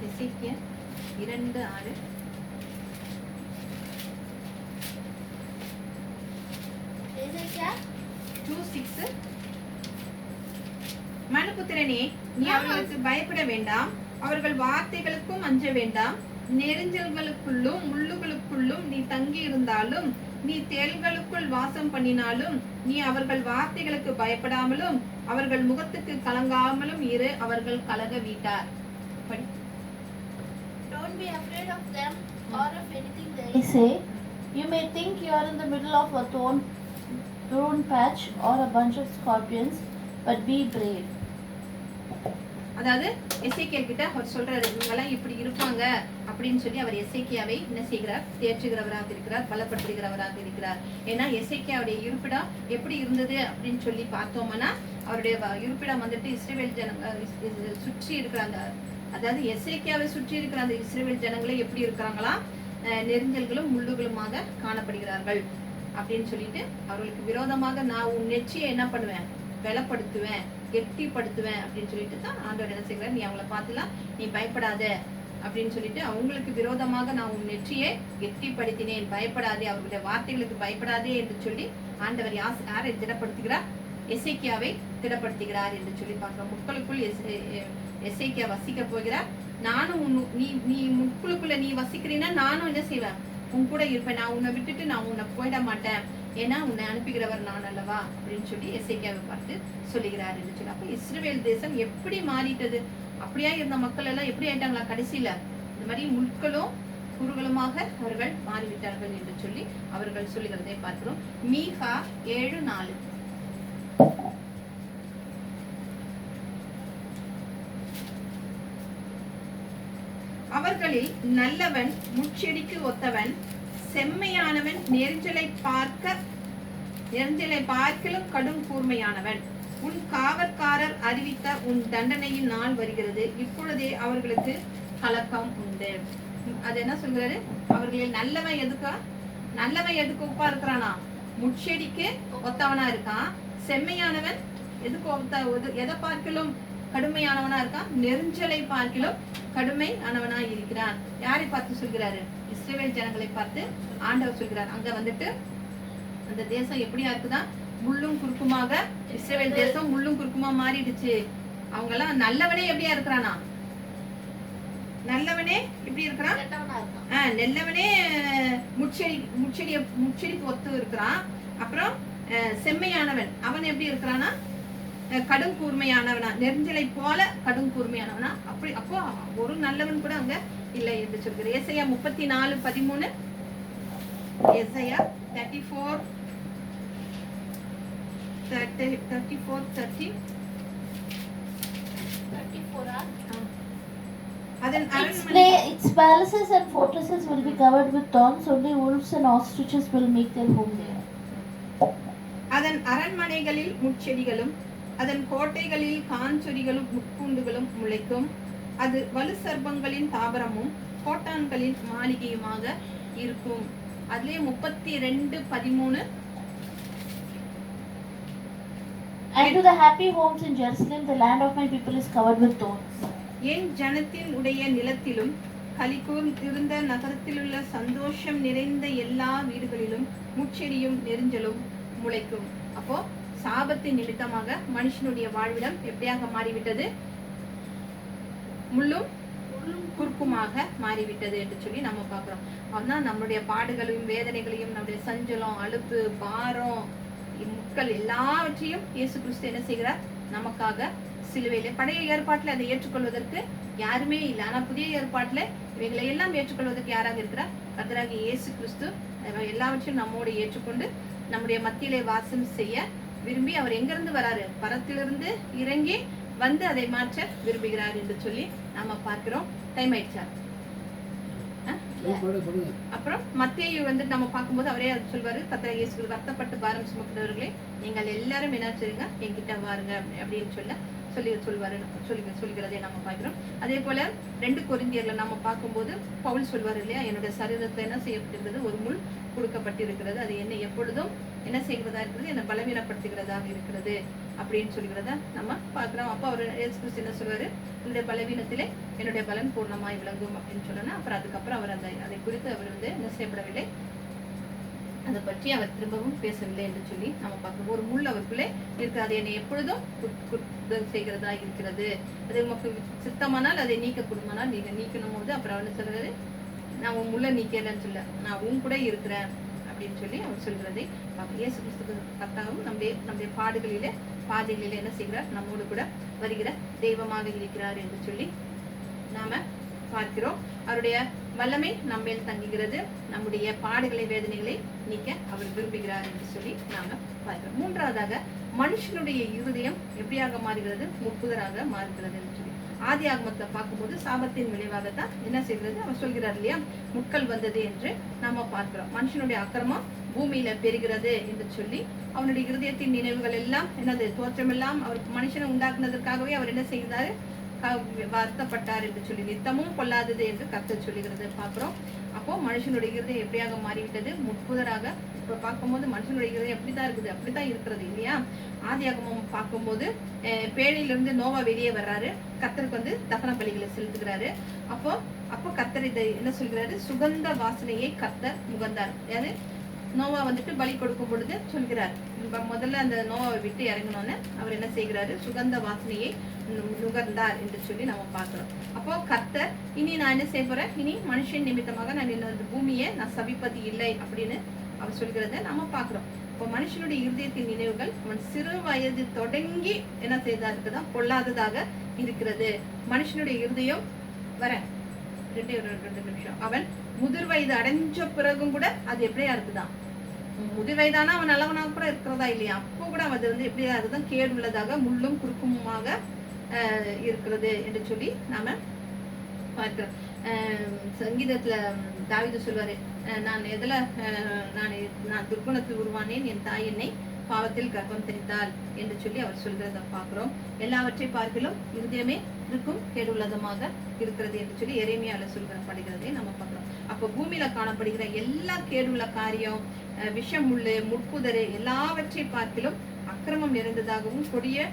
எசேக்கியா 2:6 2:6 மனுபுத்திரனே, நீ அவர்களுக்கு பயப்பட வேண்டாம், அவர்கள் வார்த்தைகளுக்கும் அஞ்ச வேண்டாம். நெரிஞ்சல்களுக்குள்ளும் முள்ளுகளுக்குள்ளும் நீ தங்கி இருந்தாலும், நீ தேள்களுக்குள் வாசம் பண்ணினாலும், நீ அவர்கள் வார்த்தைகளுக்கு பயப்படாமலும் அவர்கள் முகத்துக்கு கலங்காமலும் இரு. அவர்கள் கலக வீட்டார். Don't be afraid of them or of anything they say. You may think you are in the middle of a thorn patch or a bunch of scorpions, but be brave. அதாவது எசேக்கியேல் கிட்ட அவர் சொல்றாரு, இவங்கெல்லாம் இப்படி இருப்பாங்க அப்படின்னு சொல்லி அவர் எசேக்கியாவை என்ன செய்கிறார், தேற்றுகிறவராக இருக்கிறார், பலப்படுத்துகிறவராக இருக்கிறார். ஏன்னா எசேக்கியாவுடைய இருப்பிடம் எப்படி இருந்தது அப்படின்னு சொல்லி பார்த்தோம்னா, அவருடைய இருப்பிடம் வந்துட்டு இஸ்ரவேல் ஜனங்க சுற்றி இருக்கிற அந்த, அதாவது எசேக்கியாவை சுற்றி இருக்கிற அந்த இஸ்ரவேல் ஜனங்களே எப்படி இருக்கிறாங்களா, நெரிஞ்சல்களும் முள்ளுகளுமாக காணப்படுகிறார்கள் அப்படின்னு சொல்லிட்டு அவர்களுக்கு விரோதமாக நான் உன் நெற்றியை என்ன பண்ணுவேன், பலப்படுத்துவேன், கெட்டிப்படுத்துவேன் அப்படின்னு சொல்லிட்டு தான் ஆண்டவர் என்ன செய்கிறார், நீ அவங்கள பார்த்துலாம் நீ பயப்படாத அப்படின்னு சொல்லிட்டு அவங்களுக்கு விரோதமாக நான் உன் நெற்றியை கெட்டிப்படுத்தினேன், பயப்படாதே, அவர்களுடைய வார்த்தைகளுக்கு பயப்படாதே என்று சொல்லி ஆண்டவர் யாரை திடப்படுத்துகிறார், எசேக்கியாவை திடப்படுத்துகிறார் என்று சொல்லி பார்க்கிறோம். முட்களுக்குள் எசேக்கியா வசிக்க போகிறார். நானும் நீ முட்களுக்குள்ள நீ வசிக்கிறீன்னா நானும் என்ன செய்வேன், உன் கூட இருப்பேன், நான் உன்னை விட்டுட்டு நான் உன்னை போயிட மாட்டேன், ஏன்னா உன்னை அனுப்புகிறவர் நான் அல்லவா அப்படின்னு சொல்லி எசேக்கியாவை பார்த்து சொல்லுகிறார் என்று சொல்லி. அப்ப இஸ்ரவேல் தேசம் எப்படி மாறிட்டது, அப்படியா இருந்த மக்கள் எல்லாம் எப்படி ஆயிட்டாங்களா, கடைசியில இந்த மாதிரி முட்களும் குறுகளுமாக அவர்கள் மாறிவிட்டார்கள் என்று சொல்லி அவர்கள் சொல்லுகிறதை பார்க்கிறோம். மீகா 7:4 அவர்களில் நல்லவன் முட்செடிக்கு ஒத்தவன், செம்மையானவன் நெரிஞ்சலை பார்க்கிலும் கடும் கூர்மையானவன். உன் காவற்காரர் அறிவித்த உன் தண்டனையின் நாள் வருகிறது, இப்பொழுதே அவர்களுக்கு கலக்கம் உண்டு. அது என்ன சொல்கிறாரு, அவர்களில் நல்லவன் எதுக்கு ஒப்பா இருக்கிறானா, முட்செடிக்கு ஒத்தவனா இருக்கான். செம்மையானவன் எதை பார்க்கிலும் கடுமையானவனா இருக்கான், நெரிஞ்சலை பார்க்கிலும் கடுமையானவனா இருக்கிறான். யாரை பார்த்து சொல்கிறாரு, இஸ்ரவேல் ஜனங்களை பார்த்து ஆண்டவர் சொல்கிறார். அங்க வந்துட்டு அந்த தேசம் எப்படியா இருக்குதான், முள்ளும் குறுக்குமாக, இஸ்ரவேல் தேசம் முள்ளும் குறுக்குமா மாறிடுச்சு. அவங்க எல்லாம் நல்லவனே எப்படியா இருக்கிறானா, நல்லவனே எப்படி இருக்கிறான், நல்லவனே முட்செடிக்கு ஒத்து இருக்கிறான். அப்புறம் செம்மையானவன் அவன் எப்படி இருக்கிறானா, கடும் கூர்மையானவனா, நெரிஞ்சலை போல கடும் கூர்மையானவனா. அப்போ ஒரு நல்லவன் கூட அங்க இல்லை என்று சொல்கிறார். ஏசாயா 34:13 ஏசாயா 34:30 Its palaces and fortresses will be covered with thorns, only wolves and ostriches will make their home there. அதன் அரண்மனைகளில் முட்செடிகளும் அதன் கோட்டைகளில் காஞ்சொரிகளும் முட்பூண்டுகளும் முளைக்கும். அது வலு சர்ப்பங்களின் தாபரமும் கோட்டான்களின் மாளிகையுமாக இருக்கும். அதுலயே 32:13 And to the happy homes in Jerusalem, the land of my people is covered with thorns. என் ஜனத்தின் உடைய நிலத்திலும் கலிகூர் இருந்த நகரத்திலுள்ள சந்தோஷம் நிறைந்த எல்லா வீடுகளிலும் முட்செடியும் நெரிஞ்சலும் முளைக்கும். அப்போ சாபத்தின் நிமித்தமாக மனுஷனுடைய வாழ்விடம் எப்படியாக மாறிவிட்டது, முள்ளும் குறுக்குமாக மாறிவிட்டது என்று சொல்லி நம்ம பார்க்கிறோம். அதுதான் நம்முடைய பாடுகளையும் வேதனைகளையும், நம்முடைய சஞ்சலம், அலுப்பு, பாரம், முட்கள் எல்லாவற்றையும் இயேசு கிறிஸ்து என்ன செய்கிறார், நமக்காக சிலுவையிலே. பழைய ஏற்பாட்டுல அதை ஏற்றுக்கொள்வதற்கு யாருமே இல்லை. ஆனா புதிய ஏற்பாட்டுல இவைகளை எல்லாம் ஏற்றுக்கொள்வதற்கு யாராக இருக்கிறார், கர்த்தராகிய இயேசு கிறிஸ்து எல்லாவற்றையும் நம்மோடு ஏற்றுக்கொண்டு நம்முடைய மத்தியிலே வாசம் செய்ய விரும்பி அவர் எங்கிருந்து வராரு, பரத்திலிருந்து இறங்கி வந்து அதை மாற்ற விரும்புகிறார் என்று சொல்லி நாம பார்க்கிறோம். டைம் ஆயிடுச்சா? அப்புறம் மத்தேயு வந்து நம்ம பார்க்கும்போது அவரே அது சொல்வாரு, கர்த்தர் இயேசு வருத்தப்பட்டு பாரம் சுமக்கிறவர்களே நீங்கள் எல்லாரும் என்ன செய்யுங்க, என்கிட்ட வாருங்க அப்படின்னு சொல்லுகிறதை நம்ம பார்க்கிறோம். அதே போல 2 கொரிந்தியர்ல நம்ம பார்க்கும்போது பவுல் சொல்வார் இல்லையா, என்னுடைய சரீரத்துல என்ன செய்யப்பட்டிருக்கிறது, ஒரு முள் கொடுக்கப்பட்டிருக்கிறது, அது என்னை எப்பொழுதும் என்ன செய்கிறதா இருக்கிறது, என்னை பலவீனப்படுத்துகிறதாக இருக்கிறது அப்படின்னு சொல்கிறத நம்ம பார்க்கிறோம். அப்போ அவர் இயேசு கிறிஸ்து என்ன சொல்வாரு, என்னுடைய பலவீனத்திலே என்னுடைய பலன் பூர்ணமாய் விளங்கும் அப்படின்னு சொல்லணும். அப்புறம் அதுக்கப்புறம் அவர் அதை குறித்து அவர் வந்து என்ன செய்யப்படவில்லை, அதை பற்றி அவர் திரும்பவும் பேசவில்லை என்று சொல்லி நம்ம பார்க்கிறோம். ஒரு முள் அவருக்குள்ளே இருக்கு, அது என்னை எப்பொழுதும் செய்கிறதா இருக்கிறது, அது நமக்கு சித்தமானால் அதை நீக்கக்கூடுமானால் நீங்க நீக்கணும் போது அப்புறம் அவர் சொல்றாரு, நான் உன் முள்ள நீக்கலன்னு சொல்ல, நான் உன் கூட இருக்கிறேன் அப்படின்னு சொல்லி அவர் சொல்கிறதை இயேசு கிறிஸ்து கர்த்தாவும் நம்முடைய பாதைகளிலே என்ன செய்கிறார், நம்மோடு கூட வருகிற தெய்வமாக இருக்கிறார் என்று சொல்லி நாம பார்க்கிறோம். அவருடைய வல்லமை நம்மேல் தங்குகிறது, நம்முடைய பாடுகளை வேதனைகளை நீக்க அவர் விரும்புகிறார் என்று சொல்லி நாம பார்க்கிறோம். 3வதாக மனுஷனுடைய இருதயம் எப்படியாக மாறுகிறது, முட்புதராக மாறுகிறது என்று சொல்லி ஆதி ஆகமத்தை பார்க்கும்போது சாபத்தின் விளைவாகத்தான் என்ன செய்கிறது, அவர் சொல்கிறார் இல்லையா, முட்கள் வந்தது என்று நாம பார்க்கிறோம். மனுஷனுடைய அக்கிரமம் பூமியில பெறுகிறது என்று சொல்லி அவனுடைய இருதயத்தின் நினைவுகள் எல்லாம் என்னது, தோற்றமெல்லாம் அவர் மனுஷனை உண்டாக்குனதற்காகவே அவர் என்ன செய்தாரு, வருத்தப்பட்டார் என்று சொல்லி நித்தமும் கொள்ளாதது என்று கர்த்தர் சொல்லுகிறது பார்க்கிறோம். அப்போ மனுஷனுடைய இருதயம் எப்படியாக மாறிவிட்டது, முட்புதராக. இப்ப பார்க்கும்போது மனுஷனுடைய இருதயம் எப்படிதான் இருக்குது, அப்படித்தான் இருக்கிறது இல்லையா. ஆதியாகமம் பார்க்கும்போது பேழையிலிருந்து நோவா வெளியே வர்றாரு, கர்த்தருக்கு வந்து தகன பலிகளை செலுத்துகிறாரு. அப்போ கர்த்தர் இதை என்ன சொல்கிறாரு, சுகந்த வாசனையை கர்த்தர் முகந்தார். அதாவது நோவா வந்துட்டு பலி கொடுக்கும் பொழுது சொல்கிறார், முதல்ல அந்த நோவாவை விட்டு இறங்கணும்னு அவர் என்ன செய்கிறாரு, சுகந்த வாசனையை நுகர்ந்தார் என்று சொல்லி நம்ம பார்க்கிறோம். அப்போ கர்த்தர் இனி நான் என்ன செய்ய போறேன், இனி மனுஷன் நிமித்தமாக நான் இந்த பூமியை நான் சபிப்பது இல்லை அப்படின்னு அவர் சொல்கிறத நம்ம பார்க்கிறோம். இப்போ மனுஷனுடைய இருதயத்தின் நினைவுகள் அவன் சிறு வயது தொடங்கி என்ன செய்தா இருக்குதான், பொல்லாததாக இருக்கிறது. மனுஷனுடைய இருதயம் வர 2 நிமிஷம், அவன் முதிர் வயது அடைஞ்ச பிறகும் கூட அது எப்படியா இருக்குதான், முதிர் வயதானா அவன் நல்லவனாக கூட இருக்கிறதா இல்லையா, அப்போ கூட அது வந்து எப்படியா இருக்குதான், கேடு உள்ளதாக முள்ளும் குறுக்குமாக இருக்கிறது என்று சொல்லி நாம பார்க்கிறோம். சங்கீதத்துல தாவீது சொல்வாரு, நான் எதுல நான் துர்குணத்தில் உருவானேன், என் தாய் என்னை பாவத்தில் கர்ப்பம் தெரிந்தாள் என்று சொல்லி அவர் சொல்கிறத பார்க்கிறோம். எல்லாவற்றை பார்க்கலும் இருதயமே இருக்கும் கேடுள்ளதமாக இருக்கிறது என்று சொல்லி எரேமியால சொல்கிறப்படுகிறதை நம்ம பார்க்கிறோம். அப்போ பூமியில காணப்படுகிற எல்லா கேடுள்ள காரியம், விஷம் முள்ளு, முட்புதரு எல்லாவற்றை பார்க்கலும் அக்கிரமம் நிறைந்ததாகவும் கொடிய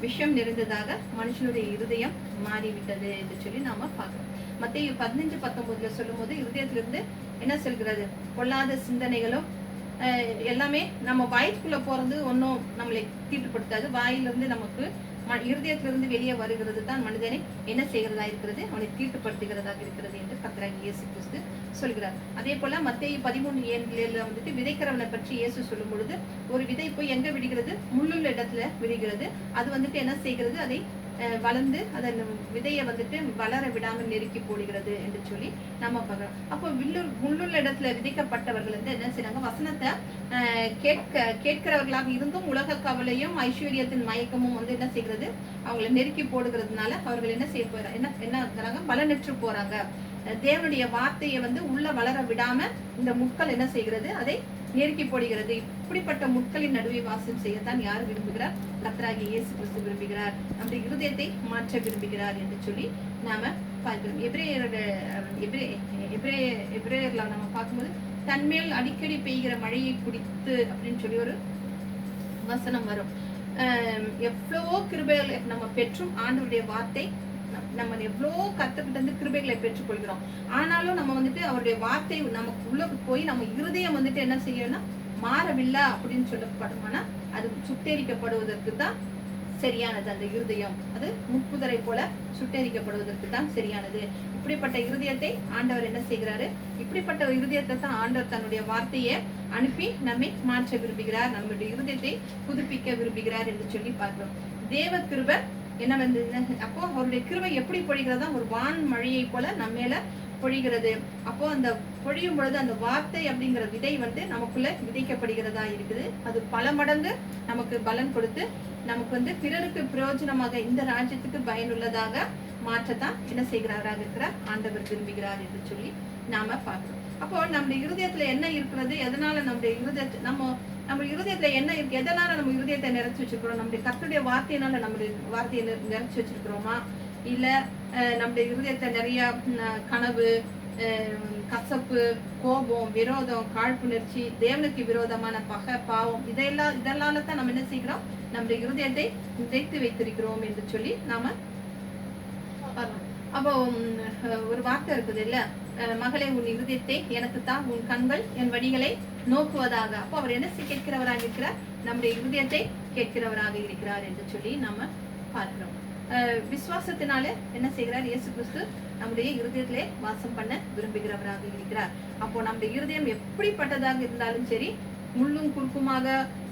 விஷம் நிறைந்ததாக மனுஷனுடைய இருதயம் மாறிவிட்டது என்று சொல்லி நாம பார்க்கிறோம். மத்தேயு 15:19 சொல்லும் போது இருதயத்திலிருந்து என்ன சொல்கிறது, பொல்லாத சிந்தனைகளும் எல்லாமே நம்ம வாய்க்குள்ள போறது ஒன்றும் நம்மளை தீட்டுப்படுத்தாது, வாயிலிருந்து நமக்கு இருதயத்திலிருந்து வெளியே வருகிறது தான் மனிதனை என்ன செய்கிறதா இருக்கிறது, அவனை தீட்டுப்படுத்துகிறதாக இருக்கிறது என்று கர்த்தராகிய இயேசு கிறிஸ்து சொல்கிறார். அதே போல மத்தேயு 13:7 வந்துட்டு விதைக்கிறவனை பற்றி இயேசு சொல்லும் பொழுது, ஒரு விதை போய் எங்க விடுகிறது, முள்ளுள்ள இடத்துல விடுகிறது, அது வந்துட்டு என்ன செய்கிறது, அதை வளர்ந்து அதன் விதையை வந்துட்டு வளர விடாமல் நெருக்கி போடுகிறது என்று சொல்லி நம்ம பார்க்கிறோம். அப்போ முள்ளுள்ள இடத்துல விதைக்கப்பட்டவர்கள் வந்து என்ன செய்யறாங்க, வசனத்தை கேட்கிறவர்களாக இருந்தும் உலக கவலையும் ஐஸ்வர்யத்தின் மயக்கமும் வந்து என்ன செய்கிறது, அவங்களை நெருக்கி போடுகிறதுனால அவர்கள் என்ன செய்ய போறாங்க, என்ன இருக்கிறாங்க, பலனற்று போறாங்க. தேவனுடைய வார்த்தையை வந்து உள்ள வளர விடாம இந்த முட்கள் என்ன செய்கிறது, அதை நெருக்கி போடுகிறது. இப்படிப்பட்ட முட்களின் நடுவே வாசம் செய்யத்தான் யார் விரும்புகிறார், கர்த்தராகிய இயேசு கிறிஸ்து விரும்புகிறார், நம்முடைய இருதயத்தை மாற்ற விரும்புகிறார் என்று சொல்லி நாம பார்க்கிறோம். எபிரேயர்ல நம்ம பார்க்கும்போது, தன்மேல் அடிக்கடி பெய்கிற மழையை குடித்து அப்படின்னு சொல்லி ஒரு வசனம் வரும். எவ்வளவோ கிருபைகளை நம்ம பெற்றும் ஆண்டவருடைய வார்த்தை நம்ம எவ்வளோ கத்துக்கிட்டு வந்து கிருபைகளை பெற்றுக்கொள்கிறோம். ஆனாலும் நம்ம வந்துட்டு அவருடைய வார்த்தை நமக்கு உள்ள போய் நம்ம இருதயம் வந்துட்டு என்ன செய்யணும்னா மாறவில்லை அப்படின்னு சொல்லப்படுமானா அது சுட்டெரிக்கப்படுவதற்கு தான் சரியானது. அந்த இருதயம் அது முட்புதரை போல சுட்டெரிக்கப்படுவதற்கு தான் சரியானது. இப்படிப்பட்ட இருதயத்தை ஆண்டவர் என்ன செய்கிறாரு, இப்படிப்பட்ட இருதயத்தை தான் ஆண்டவர் தன்னுடைய வார்த்தையை அனுப்பி நம்மை மாற்ற விரும்புகிறார், நம்முடைய இருதயத்தை புதுப்பிக்க விரும்புகிறார் என்று சொல்லி பார்க்கிறோம். தேவ கிருபை என்ன வந்து, அப்போ அவருடைய கிருபை எப்படி பொழிகிறதா, ஒரு வான் மழையை போல நம்ம மேல பொழிகிறது. அப்போ அந்த பொழியும் பொழுது அந்த வார்த்தை அப்படிங்கிற விதை வந்து நமக்குள்ள விதைக்கப்படுகிறதா இருக்குது. அது பல மடங்கு நமக்கு பலன் கொடுத்து நமக்கு வந்து பிறருக்கு பிரயோஜனமாக இந்த ராஜ்யத்துக்கு பயனுள்ளதாக மாற்றத்தான் என்ன செய்கிறாராக இருக்கிறார் ஆண்டவர் விரும்புகிறார் என்று சொல்லி நாம பார்க்கிறோம். அப்போ நம்முடைய இருதயத்துல என்ன இருக்கிறது, எதனால நம்முடைய இருதயத்தை நம்ம இருதயத்துல என்ன இருக்கு, எதனால நம்ம இருதயத்தை நிறைச்சு வச்சிருக்கிறோம், நம்முடைய கர்த்தருடைய வார்த்தையினால நம்முடைய வார்த்தையை நிறைச்சு வச்சிருக்கிறோமா, இல்ல நம்முடைய இருதயத்தை நிறைய கனவு, கசப்பு, கோபம், விரோதம், காழ்ப்புணர்ச்சி, தேவனுக்கு விரோதமான பகை, பாவம், இதெல்லாம் தான் நம்ம என்ன செய்கிறோம், நம்முடைய இருதயத்தை விதைத்து வைத்திருக்கிறோம் என்று சொல்லி நாம பார்க்கலாம். அப்போ ஒரு வார்த்தை இருக்குது இல்ல, மகளே உன் இருதயத்தை எனக்கு தான், உன் கண்கள் என் வழிகளை நோக்குவதாக. அப்போ அவர் என்ன கேட்கிறவராக இருக்கிறார், நம்முடைய இருதயத்தை கேட்கிறவராக இருக்கிறார் என்று சொல்லி நாம பார்க்கிறோம். விசுவாசத்தினால என்ன செய்கிறார், இயேசு கிறிஸ்து நம்முடைய இருதயத்திலே வாசம் பண்ண விரும்புகிறவராக இருக்கிறார். அப்போ நம்முடைய இருதயம் எப்படிப்பட்டதாக இருந்தாலும் சரி, முள்ளும் குறுக்குமாக,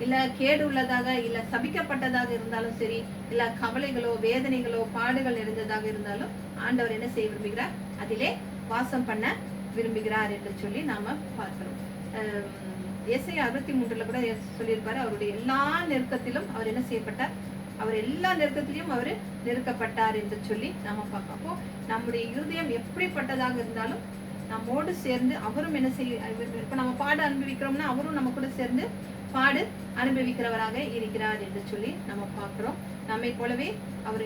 இல்ல கேடு உள்ளதாக, இல்ல சபிக்கப்பட்டதாக இருந்தாலும் சரி, இல்ல கவலைகளோ வேதனைகளோ பாடுகள் நிறைந்ததாக இருந்தாலும் ஆண்டவர் என்ன செய்ய விரும்புகிறார், அதிலே வாசம் பண்ண விரும்புகிறார் என்று சொல்லி நாம பார்க்கிறோம். ஏசாயா 63 கூட சொல்லியிருப்பாரு, அவருடைய எல்லா நெருக்கத்திலும் அவர் என்ன செய்யப்பட்டார், அவர் எல்லா நெருக்கத்திலையும் அவர் நெருக்கப்பட்டார் என்று சொல்லி நாம பார்க்கிறோம். அப்போ நம்முடைய இருதயம் எப்படிப்பட்டதாக இருந்தாலும் நம்மோடு சேர்ந்து அவரும் என்ன செய்ய, இப்ப நம்ம பாடு அனுபவிக்கிறோம்னா அவரும் நம்ம கூட சேர்ந்து பாடு அனுபவிக்கிறவராக இருக்கிறார் என்று சொல்லி நம்ம பார்க்கிறோம். நம்மை போலவே அவர்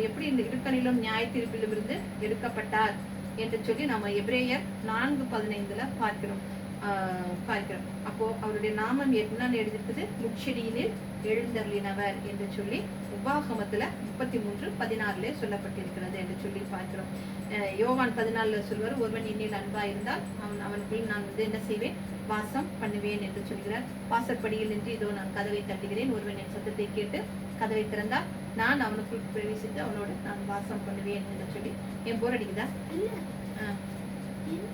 எப்படி இந்த இருக்கணிலும் நியாய தீர்ப்பிலும் இருந்து எடுக்கப்பட்டார் என்று சொல்லி நம்ம எபிரேயர் 4:15 பார்க்கிறோம். அப்போ அவருடைய நாமம் என்னன்னு எழுதிருக்குது, முட்செடியினில் எழுந்தருளினவர் என்று சொல்லி உபாகமத்துல 33:16 சொல்லப்பட்டிருக்கிறது என்று சொல்லி பார்க்கிறோம். யோவான் 14 சொல்வார், ஒருவன் என்னில் அன்பா இருந்தால் அவனுக்குள் நான் வந்து என்ன செய்வேன், வாசம் பண்ணுவேன் என்று சொல்கிறார். வாசற்படியில் நின்று இதோ நான் கதவை தட்டுகிறேன், ஒருவன் என் சத்தத்தை கேட்டு கதவை திறந்தால் நான் அவனுக்குள் பிரவேசித்து அவனோடு நான் வாசம் பண்ணுவேன் என்று சொல்லி. என் போர் அடிக்குதா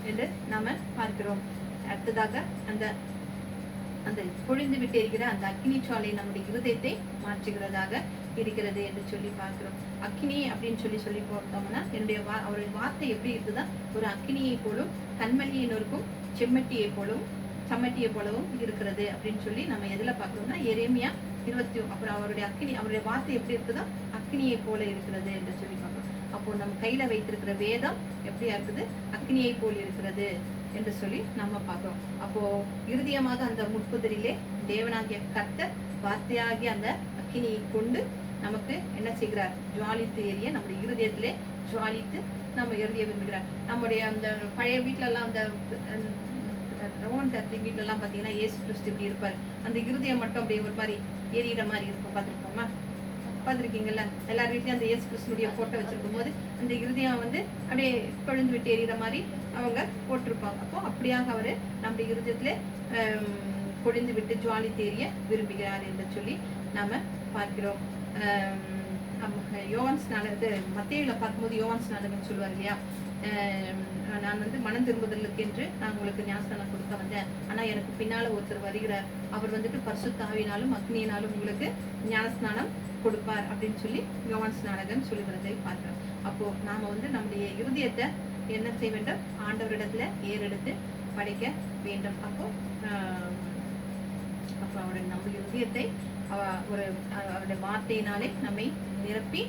என்று நாம பார்க்கிறோம். அடுத்ததாக அந்த அந்த பொழிந்து விட்டு இருக்கிற அந்த அக்கினி சுவாலை நம்முடைய இருதயத்தை மாற்றுகிறதாக இருக்கிறது என்று சொல்லி பார்க்கிறோம். அக்கினி அப்படின்னு சொல்லி போட்டோம்னா அவருடைய வார்த்தை எப்படி இருக்குதா, ஒரு அக்கினியை போலும் கண்மணியினருக்கும் செம்மட்டியை போலவும் இருக்கிறது அப்படின்னு சொல்லி நம்ம எதுல பார்க்கிறோம்னா எரேமியா 20. அப்புறம் அவருடைய வார்த்தை எப்படி இருக்குதா, அக்கினியை போல இருக்கிறது என்று சொல்லி பார்க்கிறோம். அப்போ நம்ம கையில வைத்திருக்கிற வேதம் எப்படியா இருக்குது, அக்கினியை போல் இருக்கிறது என்று சொல்லி நம்ம பார்க்கிறோம். அப்போ இறுதியமாக அந்த முட்புதரிலே தேவனாகிய கர்த்தர் வார்த்தையாகிய அந்த அக்கினியை கொண்டு நமக்கு என்ன செய்கிறார், ஜுவாலித்து எரிய நம்முடைய இருதயத்திலே ஜுவாலித்து நம்ம எரிய விரும்புகிறார். நம்முடைய அந்த பழைய வீட்டுல எல்லாம் அந்த ரோமன் கேத்தலிக் வீட்டுல எல்லாம் பாத்தீங்கன்னா இயேசு கிறிஸ்து இப்படி இருப்பாரு, அந்த இருதயம் மட்டும் அப்படியே ஒரு மாதிரி எரியிற மாதிரி இருக்கும். பார்த்திருக்கீங்கல்ல, எல்லார் வீட்லயும் அந்த இயேசு கிறிஸ்துடைய போட்டோ வச்சிருக்கும் போது அந்த இருதயம் வந்து அப்படியே கொழுந்து விட்டு எரியிற மாதிரி அவங்க போட்டிருப்பாங்க. அப்போ அப்படியாக அவரு நம்முடைய இருதயத்திலே கொழுந்து விட்டு ஜுவாலி தேரிய விரும்புகிறார் என்று சொல்லி நாம பார்க்கிறோம். யோவான் ஸ்நானகத்தை மத்தேயுல பார்க்கும்போது யோவான் ஸ்நானகன் சொல்லுவார் இல்லையா, நான் வந்து மனம் திரும்புதலுக்கு என்று நான் உங்களுக்கு ஞானஸ்நானம் கொடுக்க வந்தேன், ஆனா எனக்கு பின்னால ஒருத்தர் வருகிறார், அவர் வந்துட்டு பரிசுத்த ஆவியினாலும் அக்னியினாலும் உங்களுக்கு ஞானஸ்நானம் கொடுப்பார் அப்படின்னு சொல்லி யோவான் ஸ்நானகன் சொல்லுகிறதை பார்க்கிறோம். அப்போ நாம வந்து நம்முடைய இருதயத்தை என்ன செய்ய வேண்டும், ஆண்டவரிடத்துல ஏறெடுத்து படைக்க வேண்டும். அப்போ அவருடைய நம்ம இருதயத்தை அவருடைய வார்த்தையினாலே நம்மை நிரப்பி